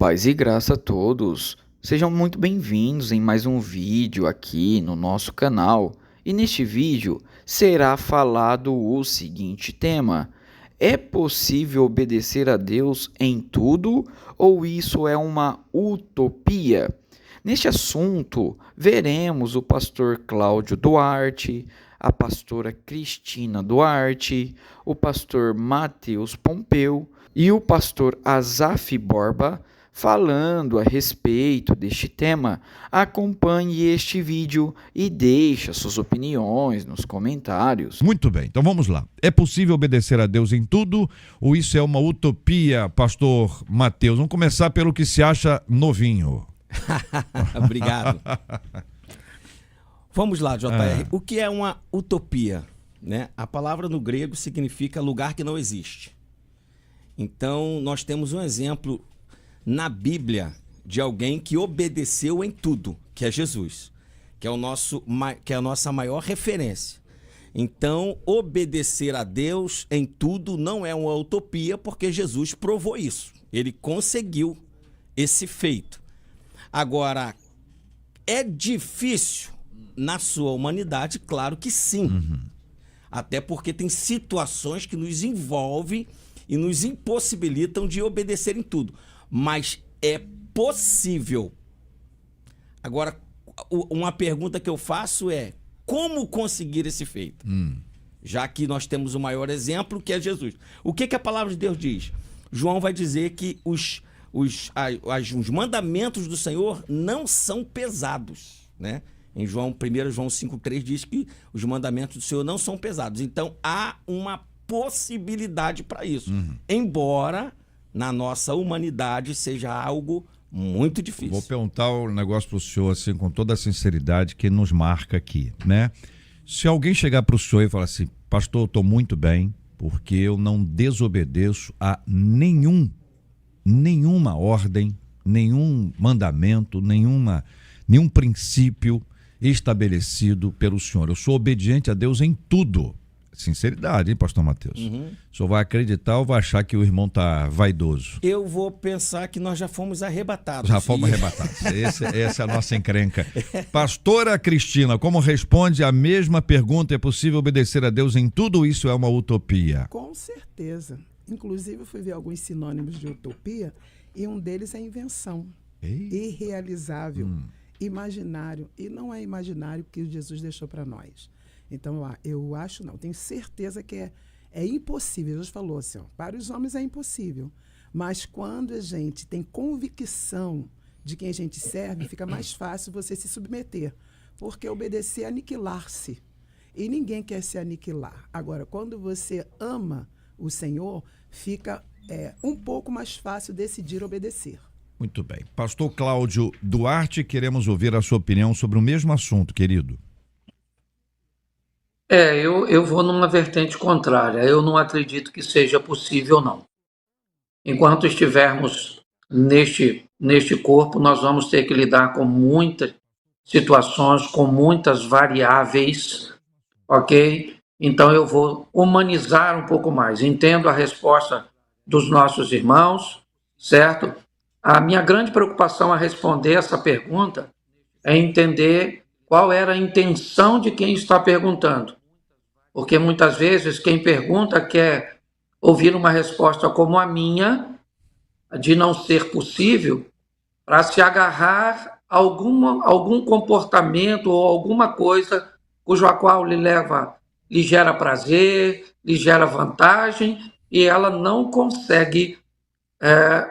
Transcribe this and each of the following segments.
Paz e graça a todos. Sejam muito bem-vindos em mais um vídeo aqui no nosso canal. E neste vídeo será falado o seguinte tema: é possível obedecer a Deus em tudo ou isso é uma utopia? Neste assunto, veremos o pastor Cláudio Duarte, a pastora Cristina Duarte, o pastor Matheus Pompeu e o pastor Azaf Borba falando a respeito deste tema. Acompanhe este vídeo e deixe suas opiniões nos comentários. Muito bem, então vamos lá. É possível obedecer a Deus em tudo ou isso é uma utopia, pastor Matheus? Vamos começar pelo que se acha novinho. Obrigado. Vamos lá, JR. O que é uma utopia? Né? A palavra no grego significa lugar que não existe. Então, nós temos um exemplo na Bíblia de alguém que obedeceu em tudo, que é Jesus, que é a nossa maior referência. Então, obedecer a Deus em tudo não é uma utopia, porque Jesus provou isso. Ele conseguiu esse feito. Agora, é difícil na sua humanidade? Claro que sim. Até porque tem situações que nos envolvem e nos impossibilitam de obedecer em tudo. Mas é possível. Agora, uma pergunta que eu faço é: como conseguir esse feito? Já que nós temos o maior exemplo, que é Jesus. O que a palavra de Deus diz? João vai dizer que os mandamentos do Senhor não são pesados, né? Em 1 João 5,3 diz que os mandamentos do Senhor não são pesados. Então, há uma possibilidade para isso. Embora, na nossa humanidade, seja algo muito difícil. Vou perguntar um negócio para o senhor, assim, com toda a sinceridade que nos marca aqui, né? Se alguém chegar para o senhor e falar assim: pastor, eu estou muito bem, porque eu não desobedeço a nenhuma ordem, nenhum mandamento, nenhum princípio estabelecido pelo senhor. Eu sou obediente a Deus em tudo. Sinceridade, hein, pastor Matheus? O senhor vai acreditar ou vai achar que o irmão está vaidoso? Eu vou pensar que nós já fomos arrebatados. Já fomos arrebatados. Essa é a nossa encrenca. Pastora Cristina, como responde a mesma pergunta: é possível obedecer a Deus em tudo ou isso é uma utopia? Com certeza. Inclusive, eu fui ver alguns sinônimos de utopia e um deles é invenção. Irrealizável, imaginário. E não é imaginário que Jesus deixou para nós. Então, eu acho não. Tenho certeza que é impossível. Jesus falou assim, para os homens é impossível. Mas quando a gente tem convicção de quem a gente serve, fica mais fácil você se submeter. Porque obedecer é aniquilar-se. E ninguém quer se aniquilar. Agora, quando você ama o Senhor, fica um pouco mais fácil decidir obedecer. Muito bem. Pastor Cláudio Duarte, queremos ouvir a sua opinião sobre o mesmo assunto, querido. Eu vou numa vertente contrária. Eu não acredito que seja possível, não. Enquanto estivermos neste corpo, nós vamos ter que lidar com muitas situações, com muitas variáveis, ok? Então eu vou humanizar um pouco mais. Entendo a resposta dos nossos irmãos, certo? A minha grande preocupação a responder essa pergunta é entender qual era a intenção de quem está perguntando. Porque muitas vezes quem pergunta quer ouvir uma resposta como a minha, de não ser possível, para se agarrar a algum comportamento ou alguma coisa cujo a qual lhe gera prazer, lhe gera vantagem, e ela não consegue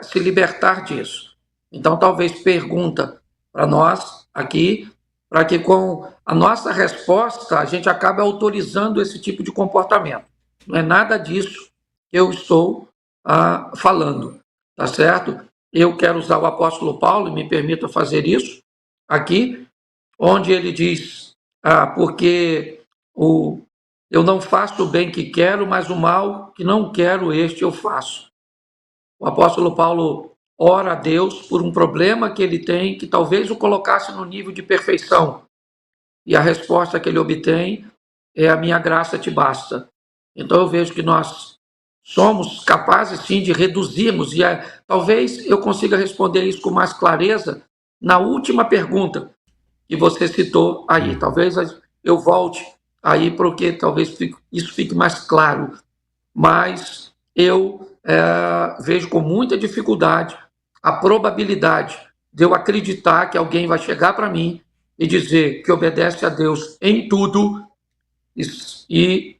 se libertar disso. Então, talvez pergunta para nós aqui, para que com a nossa resposta a gente acabe autorizando esse tipo de comportamento. Não é nada disso que eu estou falando, tá certo? Eu quero usar o apóstolo Paulo, e me permita fazer isso aqui, onde ele diz, porque eu não faço o bem que quero, mas o mal que não quero, este eu faço. O apóstolo Paulo ora a Deus por um problema que ele tem, que talvez o colocasse no nível de perfeição. E a resposta que ele obtém é: a minha graça te basta. Então eu vejo que nós somos capazes sim de reduzirmos, e talvez eu consiga responder isso com mais clareza na última pergunta que você citou aí. Talvez eu volte aí porque talvez isso fique mais claro, mas eu vejo com muita dificuldade a probabilidade de eu acreditar que alguém vai chegar para mim e dizer que obedece a Deus em tudo e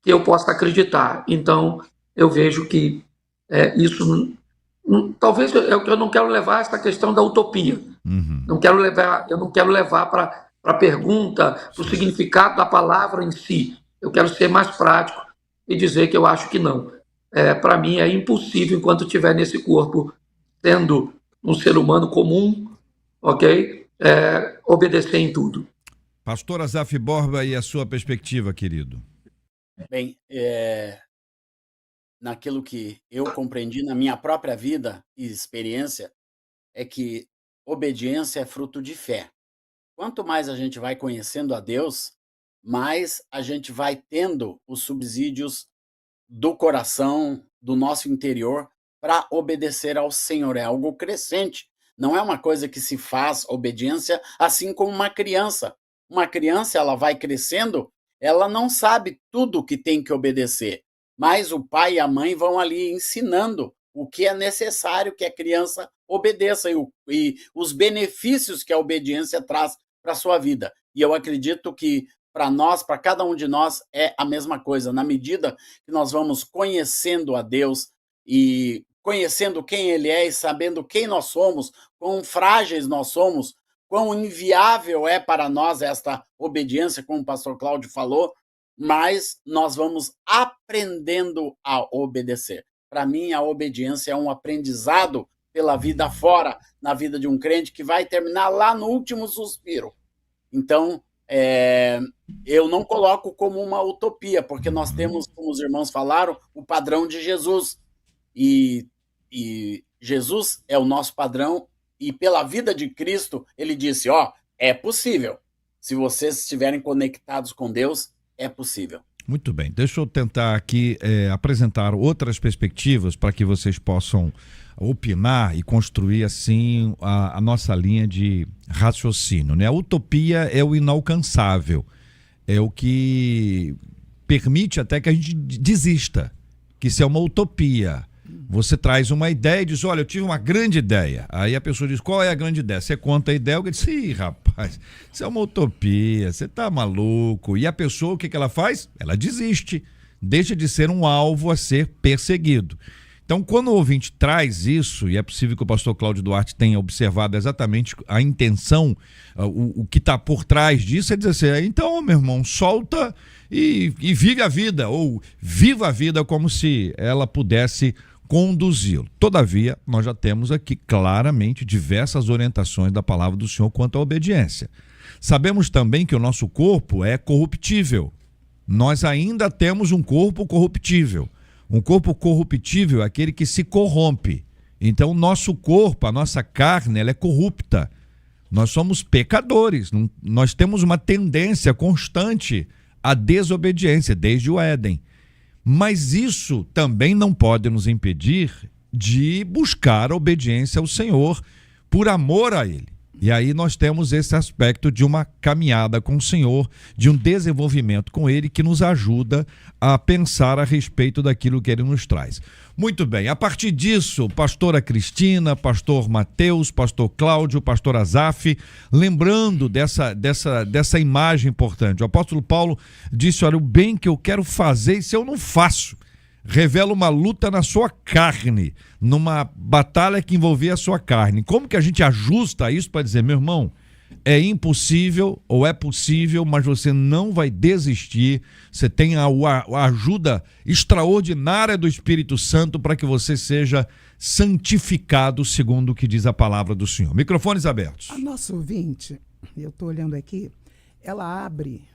que eu possa acreditar. Então, eu vejo que isso... talvez eu não quero levar essa questão da utopia. Uhum. Eu não quero levar para a pergunta, para o significado da palavra em si. Eu quero ser mais prático e dizer que eu acho que não. Para mim é impossível, enquanto estiver nesse corpo, sendo um ser humano comum, ok? Obedecer em tudo. Pastor Azaf Borba, e a sua perspectiva, querido? Bem, naquilo que eu compreendi na minha própria vida e experiência, é que obediência é fruto de fé. Quanto mais a gente vai conhecendo a Deus, mais a gente vai tendo os subsídios do coração, do nosso interior, para obedecer ao Senhor. É algo crescente. Não é uma coisa que se faz obediência assim como uma criança. Uma criança, ela vai crescendo, ela não sabe tudo que tem que obedecer, mas o pai e a mãe vão ali ensinando o que é necessário que a criança obedeça e os benefícios que a obediência traz para a sua vida. E eu acredito que para nós, para cada um de nós, é a mesma coisa. Na medida que nós vamos conhecendo a Deus e conhecendo quem Ele é e sabendo quem nós somos, quão frágeis nós somos, quão inviável é para nós esta obediência, como o pastor Cláudio falou, mas nós vamos aprendendo a obedecer. Para mim, a obediência é um aprendizado pela vida fora, na vida de um crente, que vai terminar lá no último suspiro. Então, eu não coloco como uma utopia, porque nós temos, como os irmãos falaram, o padrão de Jesus. E Jesus é o nosso padrão, e pela vida de Cristo, ele disse, é possível. Se vocês estiverem conectados com Deus, é possível. Muito bem, deixa eu tentar aqui apresentar outras perspectivas para que vocês possam opinar e construir assim a nossa linha de raciocínio, né? A utopia é o inalcançável, é o que permite até que a gente desista, que isso é uma utopia. Você traz uma ideia e diz, olha, eu tive uma grande ideia. Aí a pessoa diz, qual é a grande ideia? Você conta a ideia, alguém diz, ih, rapaz, isso é uma utopia, você tá maluco. E a pessoa, o que ela faz? Ela desiste, deixa de ser um alvo a ser perseguido. Então, quando o ouvinte traz isso, e é possível que o pastor Cláudio Duarte tenha observado exatamente a intenção, o que está por trás disso, é dizer assim, então, meu irmão, solta e vive a vida, ou viva a vida como se ela pudesse conduzi-lo. Todavia, nós já temos aqui claramente diversas orientações da palavra do Senhor quanto à obediência. Sabemos também que o nosso corpo é corruptível. Nós ainda temos um corpo corruptível. Um corpo corruptível é aquele que se corrompe. Então, o nosso corpo, a nossa carne, ela é corrupta. Nós somos pecadores. Nós temos uma tendência constante à desobediência, desde o Éden. Mas isso também não pode nos impedir de buscar a obediência ao Senhor por amor a Ele. E aí nós temos esse aspecto de uma caminhada com o Senhor, de um desenvolvimento com Ele que nos ajuda a pensar a respeito daquilo que Ele nos traz. Muito bem, a partir disso, pastora Cristina, pastor Mateus, pastor Cláudio, pastor Azaf, lembrando dessa imagem importante. O apóstolo Paulo disse, olha, o bem que eu quero fazer, isso eu não faço. Revela uma luta na sua carne, numa batalha que envolvia a sua carne. Como que a gente ajusta isso para dizer, meu irmão, é impossível ou é possível, mas você não vai desistir, você tem a ajuda extraordinária do Espírito Santo para que você seja santificado segundo o que diz a palavra do Senhor. Microfones abertos. A nossa ouvinte, eu estou olhando aqui, ela abre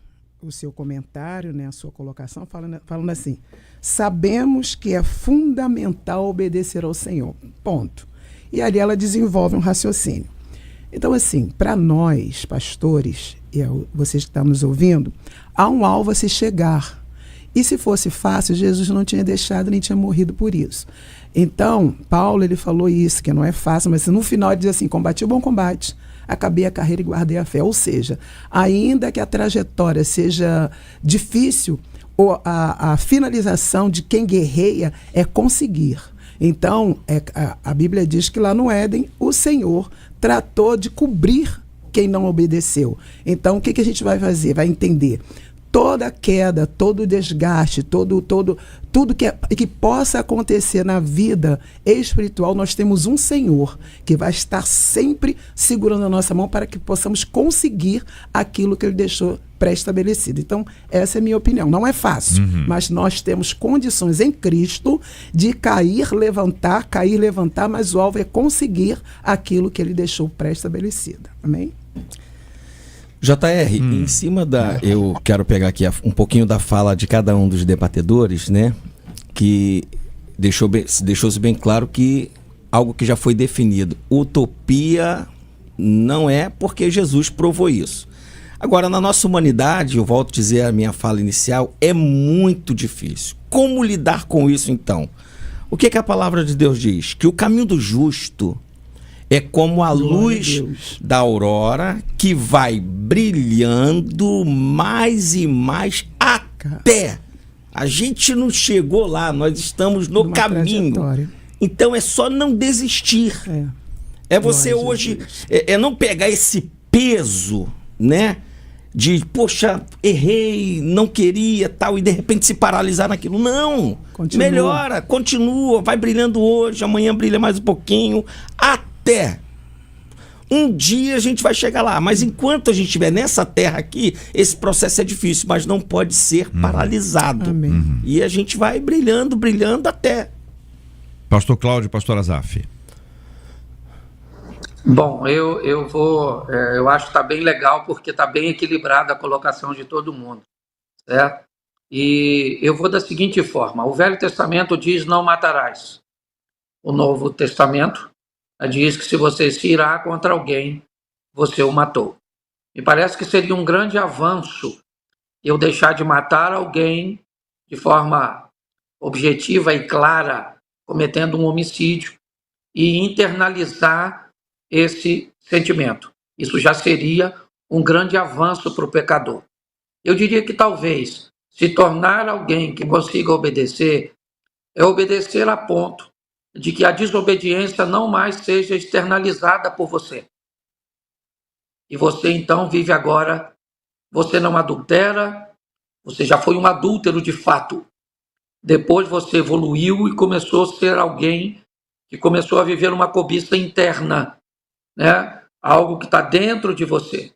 o seu comentário, né, a sua colocação, falando assim, sabemos que é fundamental obedecer ao Senhor, ponto. E ali ela desenvolve um raciocínio. Então, assim, para nós, pastores, e vocês que estão nos ouvindo, há um alvo a se chegar. E se fosse fácil, Jesus não tinha deixado nem tinha morrido por isso. Então, Paulo, ele falou isso, que não é fácil, mas no final ele diz assim, combati o bom combate, acabei a carreira e guardei a fé. Ou seja, ainda que a trajetória seja difícil, a finalização de quem guerreia é conseguir. Então, a Bíblia diz que lá no Éden, o Senhor tratou de cobrir quem não obedeceu. Então, o que a gente vai fazer? Vai entender toda queda, todo desgaste, tudo que possa acontecer na vida espiritual, nós temos um Senhor que vai estar sempre segurando a nossa mão para que possamos conseguir aquilo que Ele deixou pré-estabelecido. Então, essa é a minha opinião. Não é fácil, mas nós temos condições em Cristo de cair, levantar, mas o alvo é conseguir aquilo que Ele deixou pré-estabelecido. Amém? JR, em cima eu quero pegar aqui um pouquinho da fala de cada um dos debatedores, né? Que deixou-se bem claro que algo que já foi definido. Utopia não é, porque Jesus provou isso. Agora, na nossa humanidade, eu volto a dizer a minha fala inicial, é muito difícil. Como lidar com isso, então? O que a palavra de Deus diz? Que o caminho do justo é como a luz da aurora que vai brilhando mais e mais até. A gente não chegou lá, nós estamos no caminho. Então é só não desistir. É você hoje, não pegar esse peso, né? De, poxa, errei, não queria, tal, e de repente se paralisar naquilo. Não, melhora, continua, vai brilhando hoje, amanhã brilha mais um pouquinho, até um dia a gente vai chegar lá. Mas enquanto a gente estiver nessa terra aqui, esse processo é difícil, mas não pode ser paralisado. E a gente vai brilhando, brilhando até. Pastor Cláudio, pastor Azaf. Bom, eu acho que está bem legal, porque está bem equilibrada a colocação de todo mundo, certo? E eu vou da seguinte forma: o Velho Testamento diz não matarás. O Novo Testamento diz que se você se irar contra alguém, você o matou. Me parece que seria um grande avanço eu deixar de matar alguém de forma objetiva e clara, cometendo um homicídio, e internalizar esse sentimento. Isso já seria um grande avanço para o pecador. Eu diria que talvez se tornar alguém que consiga obedecer é obedecer a ponto de que a desobediência não mais seja externalizada por você. E você então vive agora, você não adultera, você já foi um adúltero de fato. Depois você evoluiu e começou a ser alguém que começou a viver uma cobiça interna, né? Algo que está dentro de você.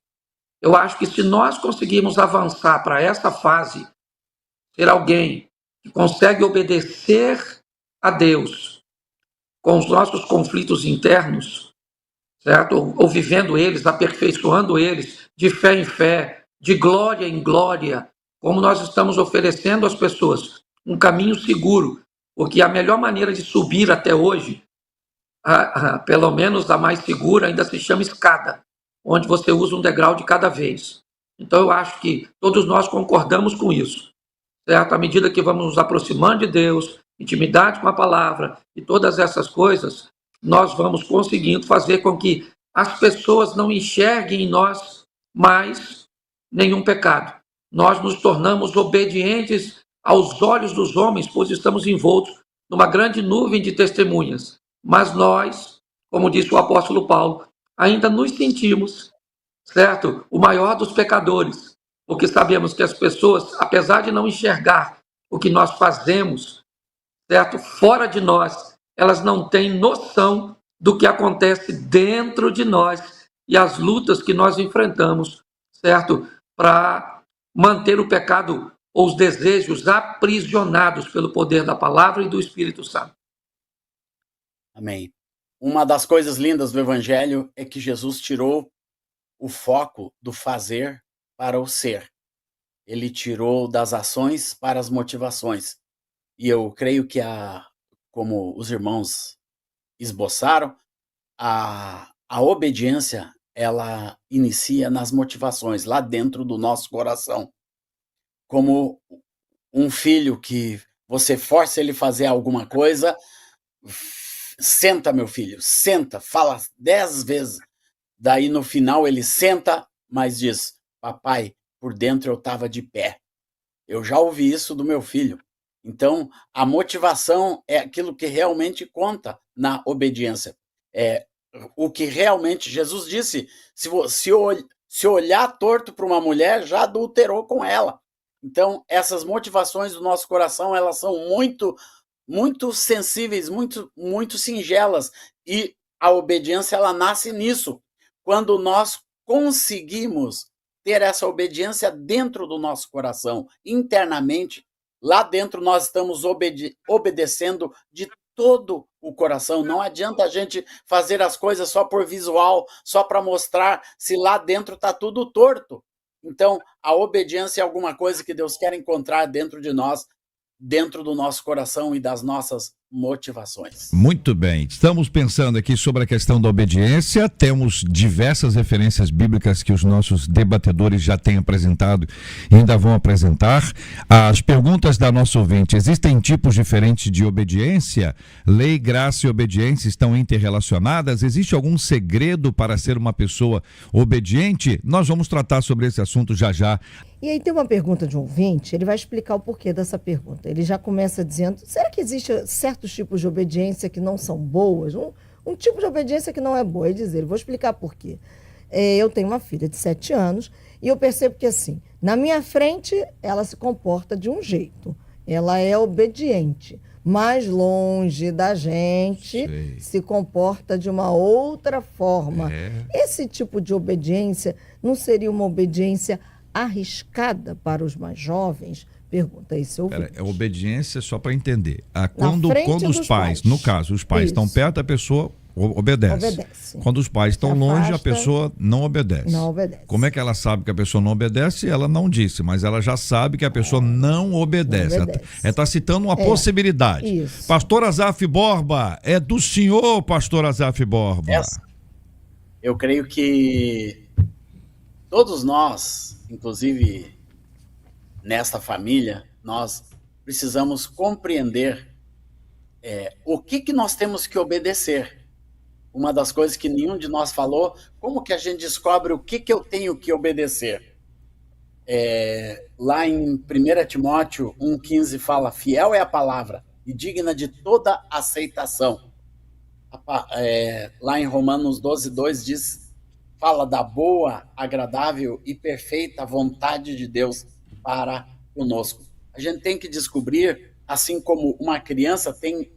Eu acho que se nós conseguirmos avançar para essa fase, ser alguém que consegue obedecer a Deus com os nossos conflitos internos, certo? Ou vivendo eles, aperfeiçoando eles, de fé em fé, de glória em glória, como nós estamos oferecendo às pessoas um caminho seguro, porque a melhor maneira de subir até hoje, pelo menos a mais segura, ainda se chama escada, onde você usa um degrau de cada vez. Então eu acho que todos nós concordamos com isso, certo? À medida que vamos nos aproximando de Deus, intimidade com a palavra e todas essas coisas, nós vamos conseguindo fazer com que as pessoas não enxerguem em nós mais nenhum pecado. Nós nos tornamos obedientes aos olhos dos homens, pois estamos envoltos numa grande nuvem de testemunhas. Mas nós, como disse o apóstolo Paulo, ainda nos sentimos, certo? O maior dos pecadores, porque sabemos que as pessoas, apesar de não enxergar o que nós fazemos, certo? Fora de nós, elas não têm noção do que acontece dentro de nós e as lutas que nós enfrentamos, certo? Para manter o pecado ou os desejos aprisionados pelo poder da palavra e do Espírito Santo. Amém. Uma das coisas lindas do Evangelho é que Jesus tirou o foco do fazer para o ser. Ele tirou das ações para as motivações. E eu creio que, como os irmãos esboçaram, a obediência, ela inicia nas motivações, lá dentro do nosso coração. Como um filho que você força ele a fazer alguma coisa, senta, meu filho, senta, fala 10 vezes. Daí no final ele senta, mas diz: papai, por dentro eu estava de pé. Eu já ouvi isso do meu filho. Então, a motivação é aquilo que realmente conta na obediência. É o que realmente Jesus disse: se olhar torto para uma mulher, já adulterou com ela. Então, essas motivações do nosso coração, elas são muito sensíveis, muito singelas, e a obediência, ela nasce nisso. Quando nós conseguimos ter essa obediência dentro do nosso coração, internamente, lá dentro nós estamos obedecendo de todo o coração. Não adianta a gente fazer as coisas só por visual, só para mostrar, se lá dentro está tudo torto. Então, a obediência é alguma coisa que Deus quer encontrar dentro de nós, dentro do nosso coração e das nossas motivações. Muito bem, estamos pensando aqui sobre a questão da obediência, temos diversas referências bíblicas que os nossos debatedores já têm apresentado e ainda vão apresentar. As perguntas da nossa ouvinte: existem tipos diferentes de obediência? Lei, graça e obediência estão interrelacionadas? Existe algum segredo para ser uma pessoa obediente? Nós vamos tratar sobre esse assunto já já. E aí tem uma pergunta de um ouvinte, ele vai explicar o porquê dessa pergunta. Ele já começa dizendo: será que existe certos tipos de obediência que não são boas? Um tipo de obediência que não é boa. Ele diz: vou explicar por quê. Eu tenho uma filha de 7 anos e eu percebo que, assim, na minha frente ela se comporta de um jeito. Ela é obediente. Mais longe da gente, se comporta de uma outra forma. Esse tipo de obediência não seria uma obediência arriscada para os mais jovens? Pergunta aí, seu ouvinte. É obediência, só para entender. Quando os pais, no caso, os pais estão Isso. perto, a pessoa obedece. Quando os pais estão longe, a pessoa não obedece. Não obedece. Como é que ela sabe que a pessoa não obedece? Ela não disse, mas ela já sabe que a pessoa não obedece. Não obedece. Ela está citando uma possibilidade. Isso. Pastor Azaf Borba, é do senhor, pastor Azaf Borba. Eu creio que todos nós, inclusive nesta família, nós precisamos compreender o que nós temos que obedecer. Uma das coisas que nenhum de nós falou: como que a gente descobre o que eu tenho que obedecer? Lá em 1 Timóteo 1,15 fala: fiel é a palavra e digna de toda aceitação. Lá em Romanos 12,2 fala da boa, agradável e perfeita vontade de Deus para conosco. A gente tem que descobrir, assim como uma criança tem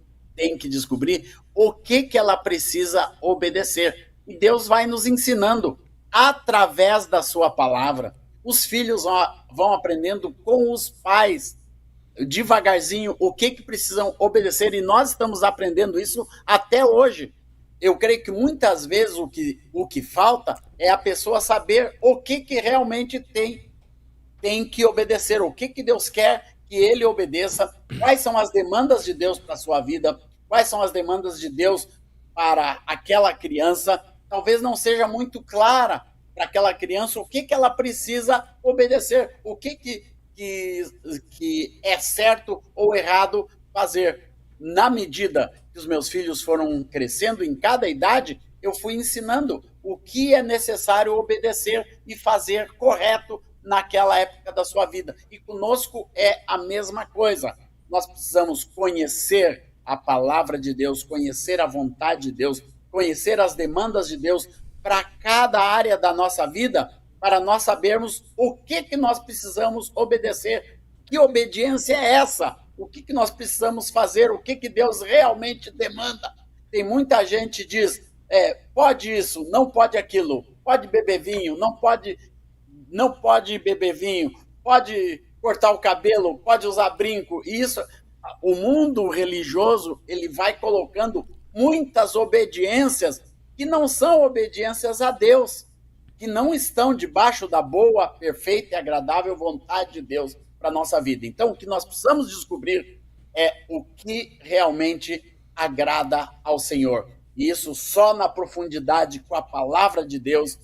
que descobrir o que ela precisa obedecer. E Deus vai nos ensinando através da sua palavra. Os filhos vão aprendendo com os pais, devagarzinho, o que precisam obedecer, e nós estamos aprendendo isso até hoje. Eu creio que muitas vezes o que falta é a pessoa saber o que realmente tem que obedecer, o que Deus quer que ele obedeça, quais são as demandas de Deus para a sua vida, quais são as demandas de Deus para aquela criança. Talvez não seja muito clara para aquela criança o que ela precisa obedecer, o que é certo ou errado fazer. Na medida que os meus filhos foram crescendo, em cada idade, eu fui ensinando o que é necessário obedecer e fazer correto naquela época da sua vida. E conosco é a mesma coisa. Nós precisamos conhecer a palavra de Deus, conhecer a vontade de Deus, conhecer as demandas de Deus para cada área da nossa vida, para nós sabermos o que nós precisamos obedecer. Que obediência é essa? O que nós precisamos fazer? O que Deus realmente demanda? Tem muita gente que diz: pode isso, não pode aquilo, pode beber vinho, não pode beber vinho, pode cortar o cabelo, pode usar brinco. E isso, o mundo religioso, ele vai colocando muitas obediências que não são obediências a Deus, que não estão debaixo da boa, perfeita e agradável vontade de Deus para a nossa vida. Então, o que nós precisamos descobrir é o que realmente agrada ao Senhor. E isso só na profundidade com a palavra de Deus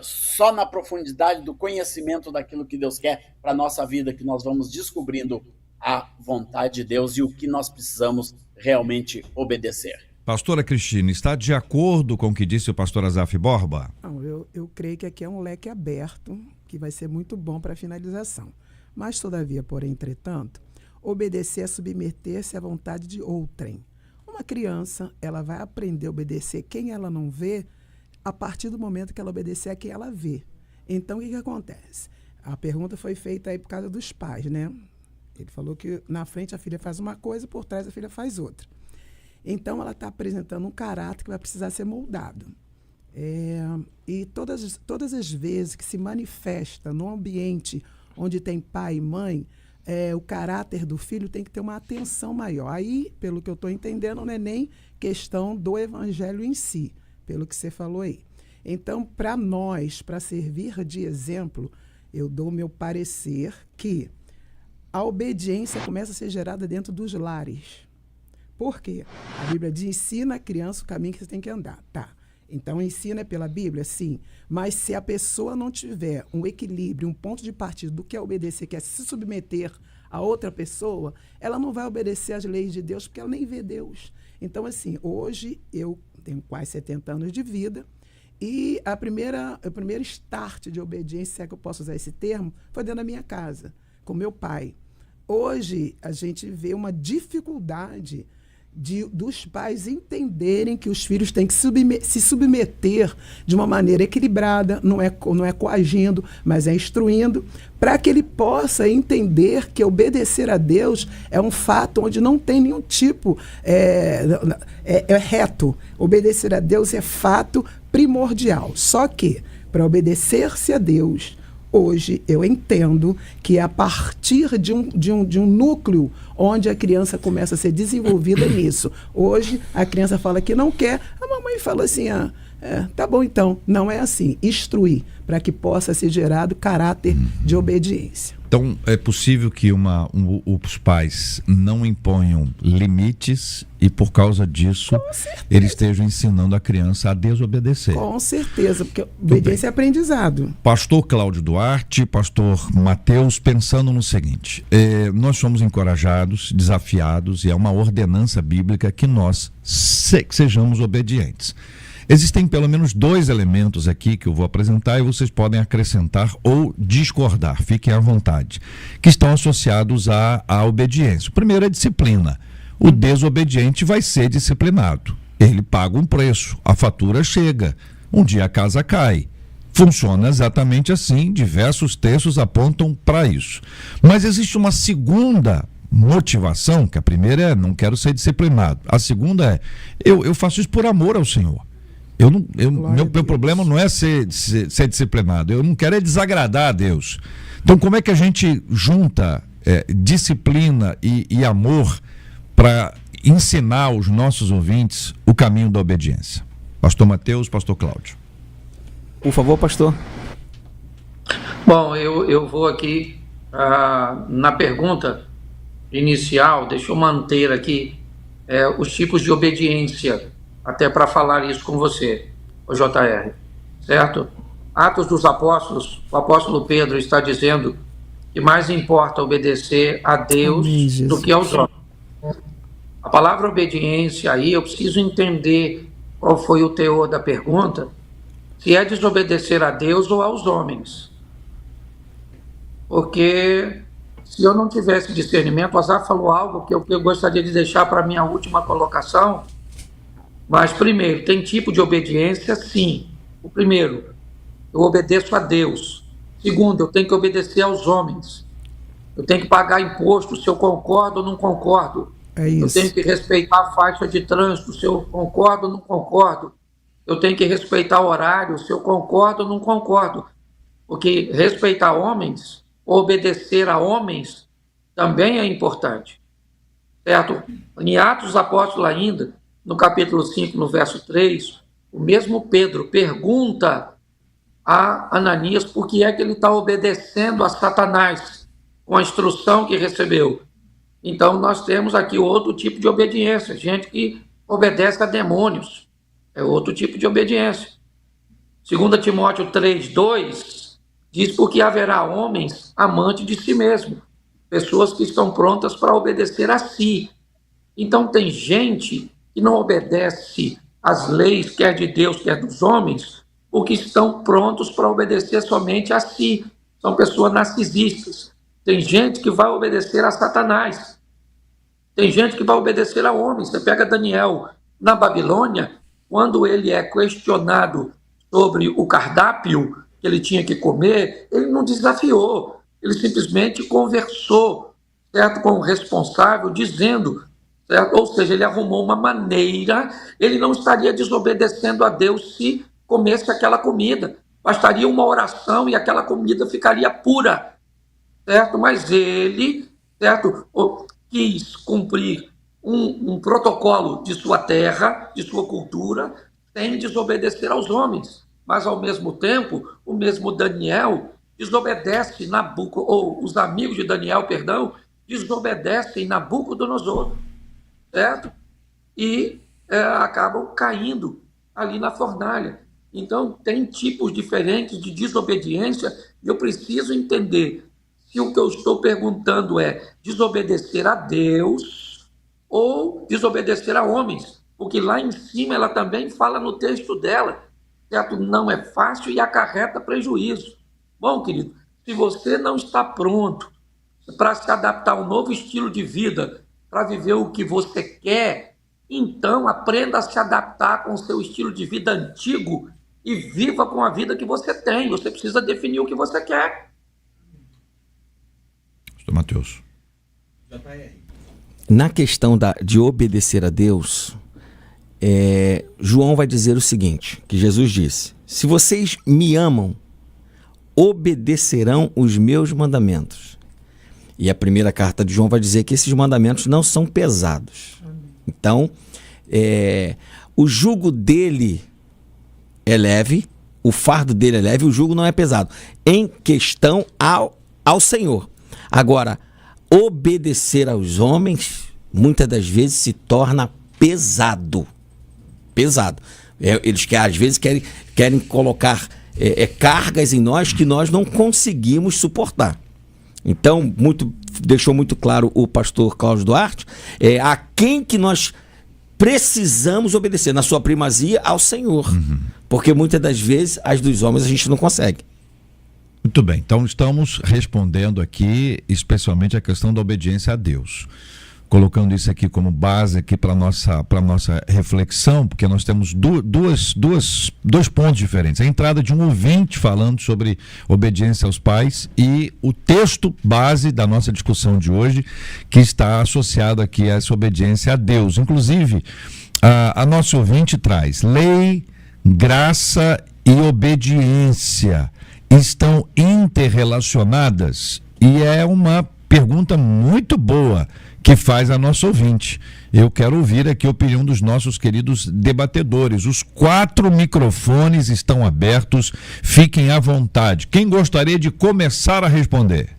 só na profundidade do conhecimento daquilo que Deus quer para a nossa vida, que nós vamos descobrindo a vontade de Deus e o que nós precisamos realmente obedecer. Pastora Cristina, está de acordo com o que disse o pastor Azaf Borba? Não, eu creio que aqui é um leque aberto, que vai ser muito bom para a finalização. Mas, todavia, porém, entretanto, obedecer é submeter-se à vontade de outrem. Uma criança, ela vai aprender a obedecer quem ela não vê a partir do momento que ela obedecer a quem ela vê. Então, o que acontece? A pergunta foi feita aí por causa dos pais, né? Ele falou que na frente a filha faz uma coisa, por trás a filha faz outra. Então, ela está apresentando um caráter que vai precisar ser moldado. E todas as vezes que se manifesta no ambiente onde tem pai e mãe, o caráter do filho tem que ter uma atenção maior. Aí, pelo que eu estou entendendo, não é nem questão do evangelho em si, pelo que você falou aí. Então, para nós, para servir de exemplo, eu dou o meu parecer que a obediência começa a ser gerada dentro dos lares. Por quê? A Bíblia diz, ensina a criança o caminho que você tem que andar. Tá. Então, ensina pela Bíblia, sim. Mas se a pessoa não tiver um equilíbrio, um ponto de partida do que é obedecer, que é se submeter a outra pessoa, ela não vai obedecer às leis de Deus, porque ela nem vê Deus. Então, assim, hoje eu tenho quase 70 anos de vida e o primeiro start de obediência, se é que eu posso usar esse termo, foi dentro da minha casa, com meu pai. Hoje, a gente vê uma dificuldade dos pais entenderem que os filhos têm que se submeter de uma maneira equilibrada, não é coagindo, mas é instruindo, para que ele possa entender que obedecer a Deus é um fato onde não tem nenhum tipo, é reto. Obedecer a Deus é fato primordial. Só que, para obedecer-se a Deus, hoje eu entendo que a partir de um núcleo onde a criança começa a ser desenvolvida nisso. Hoje a criança fala que não quer, a mamãe fala assim, tá bom então. Não é assim, instruir para que possa ser gerado caráter de obediência. Então, é possível que os pais não imponham limites e, por causa disso, eles estejam ensinando a criança a desobedecer. Com certeza, porque obediência é aprendizado. Pastor Cláudio Duarte, pastor Mateus, pensando no seguinte, nós somos encorajados, desafiados, e é uma ordenança bíblica que nós sejamos obedientes. Existem pelo menos 2 elementos aqui que eu vou apresentar e vocês podem acrescentar ou discordar, fiquem à vontade, que estão associados à obediência. O primeiro é disciplina. O desobediente vai ser disciplinado. Ele paga um preço, a fatura chega, um dia a casa cai. Funciona exatamente assim, diversos textos apontam para isso. Mas existe uma segunda motivação, que a primeira é não quero ser disciplinado. A segunda é eu faço isso por amor ao Senhor. Meu problema não é ser disciplinado, eu não quero desagradar a Deus. Então, como é que a gente junta disciplina e amor para ensinar aos nossos ouvintes o caminho da obediência? Pastor Mateus, pastor Cláudio. Por favor, pastor. Bom, eu vou aqui na pergunta inicial, deixa eu manter aqui os tipos de obediência, até para falar isso com você, o JR, certo? Atos dos Apóstolos, o apóstolo Pedro está dizendo que mais importa obedecer a Deus do que aos homens. A palavra obediência aí, eu preciso entender qual foi o teor da pergunta, se é desobedecer a Deus ou aos homens. Porque se eu não tivesse discernimento, o Azaf falou algo que eu gostaria de deixar para a minha última colocação. Mas, primeiro, tem tipo de obediência, sim. O primeiro, eu obedeço a Deus. Segundo, eu tenho que obedecer aos homens. Eu tenho que pagar imposto se eu concordo ou não concordo. É isso. Eu tenho que respeitar a faixa de trânsito se eu concordo ou não concordo. Eu tenho que respeitar o horário se eu concordo ou não concordo. Porque respeitar homens, obedecer a homens, também é importante. Certo? Em Atos dos Apóstolos ainda, no capítulo 5, no verso 3, o mesmo Pedro pergunta a Ananias por que é que ele está obedecendo a Satanás com a instrução que recebeu. Então, nós temos aqui outro tipo de obediência, gente que obedece a demônios. É outro tipo de obediência. 2 Timóteo 3:2 diz: porque haverá homens amantes de si mesmo, pessoas que estão prontas para obedecer a si. Então tem gente que não obedece às leis, quer de Deus, quer dos homens, porque estão prontos para obedecer somente a si. São pessoas narcisistas. Tem gente que vai obedecer a Satanás. Tem gente que vai obedecer a homens. Você pega Daniel na Babilônia, quando ele é questionado sobre o cardápio que ele tinha que comer, ele não desafiou. Ele simplesmente conversou, certo, com o responsável, dizendo, certo? Ou seja, ele arrumou uma maneira, ele não estaria desobedecendo a Deus se comesse aquela comida. Bastaria uma oração e aquela comida ficaria pura, certo? Mas ele, certo, quis cumprir um protocolo de sua terra, de sua cultura, sem desobedecer aos homens. Mas, ao mesmo tempo, o mesmo Daniel desobedece ou os amigos de Daniel, desobedecem Nabucodonosor, certo? E acabam caindo ali na fornalha. Então, tem tipos diferentes de desobediência e eu preciso entender se o que eu estou perguntando é desobedecer a Deus ou desobedecer a homens. Porque lá em cima ela também fala no texto dela, certo? Não é fácil e acarreta prejuízo. Bom, querido, se você não está pronto para se adaptar a um novo estilo de vida, para viver o que você quer, então aprenda a se adaptar com o seu estilo de vida antigo e viva com a vida que você tem. Você precisa definir o que você quer. Pastor Mateus. Na questão de obedecer a Deus, João vai dizer o seguinte, que Jesus disse: se vocês me amam, obedecerão os meus mandamentos. E a primeira carta de João vai dizer que esses mandamentos não são pesados. Então, o jugo dele é leve, o fardo dele é leve, o jugo não é pesado. Em questão ao Senhor. Agora, obedecer aos homens, muitas das vezes se torna pesado. Pesado. Eles às vezes querem colocar cargas em nós que nós não conseguimos suportar. Então, deixou muito claro o pastor Cláudio Duarte, a quem que nós precisamos obedecer, na sua primazia, ao Senhor. Porque muitas das vezes, as dos homens, a gente não consegue. Muito bem, então estamos respondendo aqui, especialmente a questão da obediência a Deus. Colocando isso aqui como base aqui para nossa reflexão, porque nós temos dois pontos diferentes. A entrada de um ouvinte falando sobre obediência aos pais e o texto base da nossa discussão de hoje, que está associado aqui a essa obediência a Deus. Inclusive, a nossa ouvinte traz: lei, graça e obediência estão interrelacionadas? E é uma pergunta muito boa que faz a nossa ouvinte. Eu quero ouvir aqui a opinião dos nossos queridos debatedores. Os 4 microfones estão abertos, fiquem à vontade. Quem gostaria de começar a responder?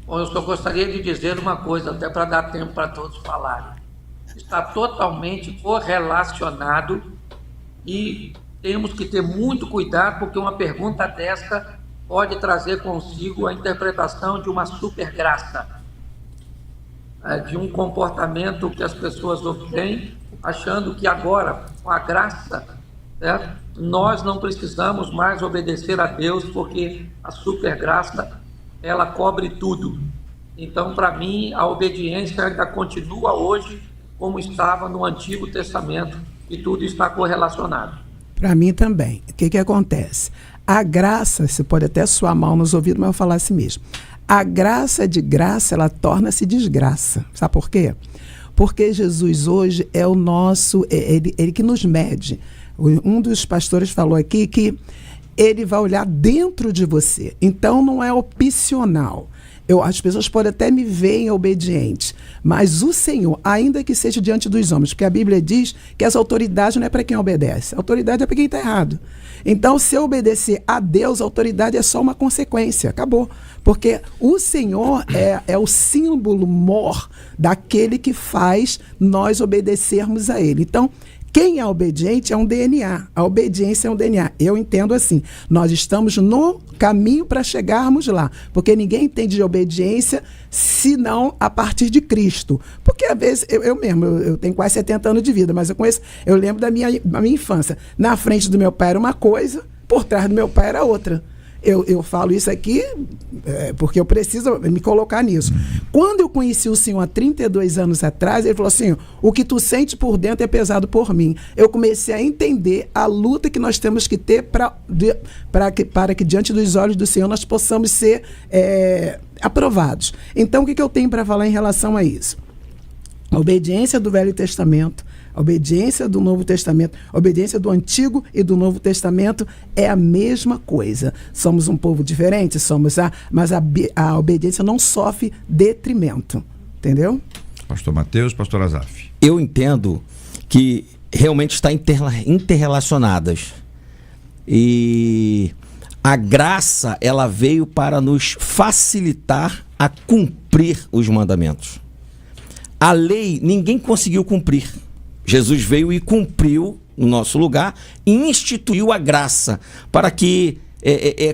Bom, eu só gostaria de dizer uma coisa, até para dar tempo para todos falarem. Está totalmente correlacionado e temos que ter muito cuidado, porque uma pergunta dessa pode trazer consigo a interpretação de uma supergraça, de um comportamento que as pessoas obtêm, achando que agora, com a graça, certo? Nós não precisamos mais obedecer a Deus, porque a supergraça, ela cobre tudo. Então, para mim, a obediência ainda continua hoje como estava no Antigo Testamento, e tudo está correlacionado. Para mim também. O que acontece? A graça, você pode até suar mal nos ouvidos, mas eu vou falar assim mesmo. A graça de graça, ela torna-se desgraça. Sabe por quê? Porque Jesus hoje é o nosso, ele que nos mede. Um dos pastores falou aqui que ele vai olhar dentro de você. Então não é opcional. As pessoas podem até me verem obediente, mas o Senhor, ainda que seja diante dos homens, porque a Bíblia diz que essa autoridade não é para quem obedece, a autoridade é para quem está errado. Então, se eu obedecer a Deus, a autoridade é só uma consequência, acabou. Porque o Senhor é o símbolo mor daquele que faz nós obedecermos a Ele. Então, Quem é obediente é um DNA. A obediência é um DNA. Eu entendo assim. Nós estamos no caminho para chegarmos lá. Porque ninguém entende de obediência senão a partir de Cristo. Porque às vezes, eu tenho quase 70 anos de vida, mas eu lembro da minha infância. Na frente do meu pai era uma coisa, por trás do meu pai era outra. Eu falo isso aqui porque eu preciso me colocar nisso. Quando eu conheci o Senhor há 32 anos atrás, ele falou assim: o que tu sente por dentro é pesado por mim. Eu comecei a entender a luta que nós temos que ter para que diante dos olhos do Senhor nós possamos ser aprovados. Então, o que eu tenho para falar em relação a isso? A obediência do Velho Testamento, a obediência do Novo Testamento, a obediência do Antigo e do Novo Testamento é a mesma coisa. Somos um povo diferente, mas a obediência não sofre detrimento. Entendeu? Pastor Mateus, pastor Azaf. Eu entendo que realmente está interrelacionadas. E a graça, ela veio para nos facilitar a cumprir os mandamentos. A lei, ninguém conseguiu cumprir. Jesus veio e cumpriu no nosso lugar e instituiu a graça para que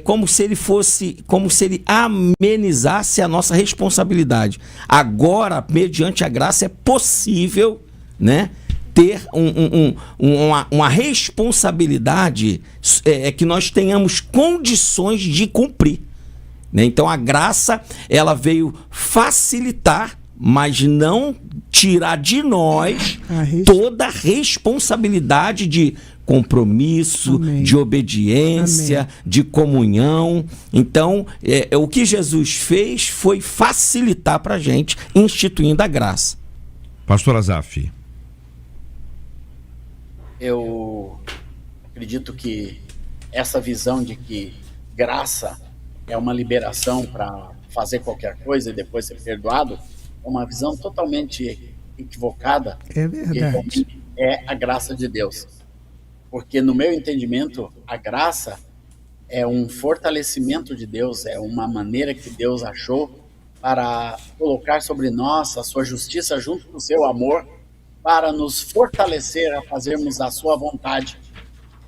como se ele amenizasse a nossa responsabilidade. Agora, mediante a graça, é possível, né, ter uma responsabilidade que nós tenhamos condições de cumprir, né? Então a graça, ela veio facilitar, mas não tirar de nós toda a responsabilidade de compromisso, Amém. De obediência, Amém. De comunhão. Então, o que Jesus fez foi facilitar para a gente, instituindo a graça. Pastor Azaf. Eu acredito que essa visão de que graça é uma liberação para fazer qualquer coisa e depois ser perdoado é uma visão totalmente equivocada. É verdade. É a graça de Deus. Porque no meu entendimento, a graça é um fortalecimento de Deus, é uma maneira que Deus achou para colocar sobre nós a sua justiça junto com o seu amor, para nos fortalecer a fazermos a sua vontade,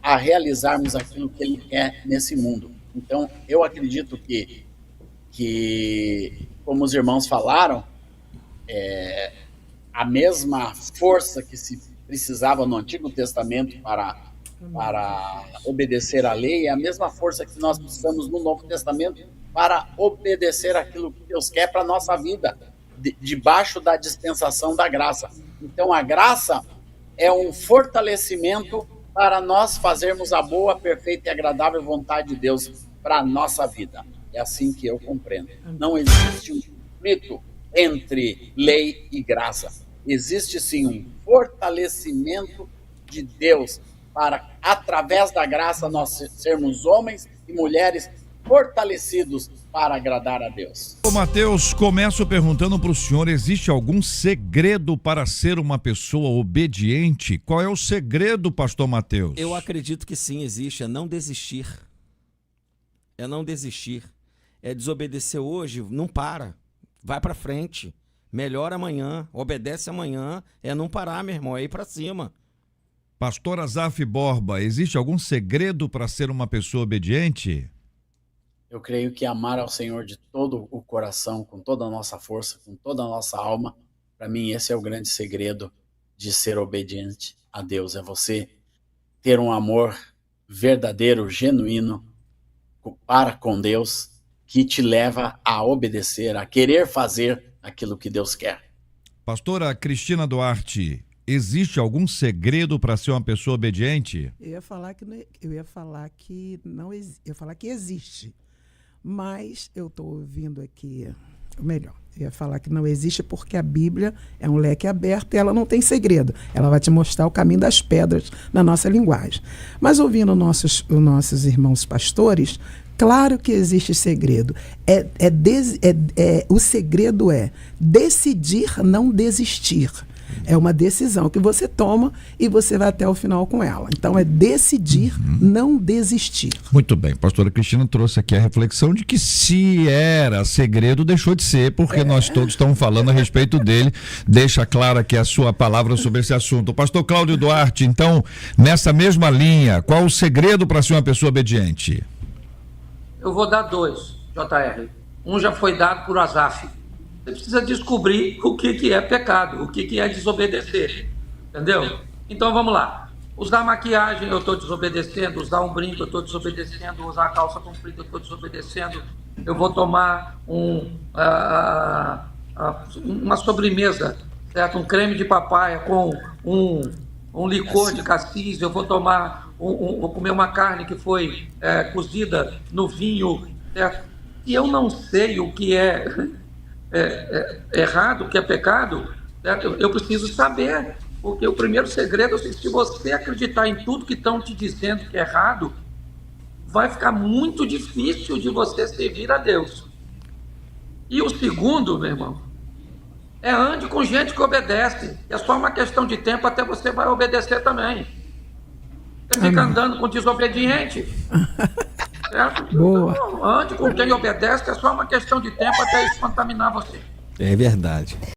a realizarmos aquilo que Ele quer nesse mundo. Então, eu acredito que como os irmãos falaram, a mesma força que se precisava no Antigo Testamento para obedecer à lei é a mesma força que nós precisamos no Novo Testamento para obedecer aquilo que Deus quer para a nossa vida, debaixo da dispensação da graça. Então a graça é um fortalecimento para nós fazermos a boa, perfeita e agradável vontade de Deus para a nossa vida. É assim que eu compreendo. Não existe um conflito entre lei e graça. Existe sim um fortalecimento de Deus para, através da graça, nós sermos homens e mulheres fortalecidos para agradar a Deus. Ô Mateus, começo perguntando para o senhor, existe algum segredo para ser uma pessoa obediente? Qual é o segredo, pastor Mateus? Eu acredito que sim, existe, é não desistir. É não desistir. É desobedecer hoje, não para. Vai para frente. Melhora amanhã, obedece amanhã. É não parar, meu irmão, é ir para cima. Pastor Azaf Borba, existe algum segredo para ser uma pessoa obediente? Eu creio que amar ao Senhor de todo o coração, com toda a nossa força, com toda a nossa alma, para mim esse é o grande segredo de ser obediente a Deus. É você ter um amor verdadeiro, genuíno para com Deus, que te leva a obedecer, a querer fazer aquilo que Deus quer. Pastora Cristina Duarte, existe algum segredo para ser uma pessoa obediente? Eu ia falar que existe. Mas eu estou ouvindo aqui, eu ia falar que não existe porque a Bíblia é um leque aberto e ela não tem segredo. Ela vai te mostrar o caminho das pedras na nossa linguagem. Mas ouvindo os nossos irmãos pastores, claro que existe segredo. O segredo é decidir não desistir. É uma decisão que você toma e você vai até o final com ela. Então é decidir, não desistir. Muito bem, pastora Cristina trouxe aqui a reflexão de que se era segredo, deixou de ser, porque nós todos estamos falando a respeito dele. Deixa clara aqui a sua palavra sobre esse assunto. O pastor Cláudio Duarte, então, nessa mesma linha, qual o segredo para ser uma pessoa obediente? Eu vou dar 2, JR. Um já foi dado por Asaf. Você precisa descobrir o que é pecado, o que é desobedecer. Entendeu? Então vamos lá. Usar maquiagem, eu estou desobedecendo. Usar um brinco, eu estou desobedecendo. Usar a calça comprida, eu estou desobedecendo. Eu vou tomar uma sobremesa, certo? Um creme de papaya com um licor de cassis. Eu vou tomar vou comer uma carne que foi cozida no vinho, certo? Se eu não sei o que é errado, o que é pecado, certo? Eu preciso saber, porque o primeiro segredo é se você acreditar em tudo que estão te dizendo que é errado, vai ficar muito difícil de você servir a Deus. E o segundo, meu irmão, ande com gente que obedece. É só uma questão de tempo até você vai obedecer também. Você fica andando com desobediente. Certo? Boa. Então, ande com quem obedece, é só uma questão de tempo até isso contaminar você. É verdade.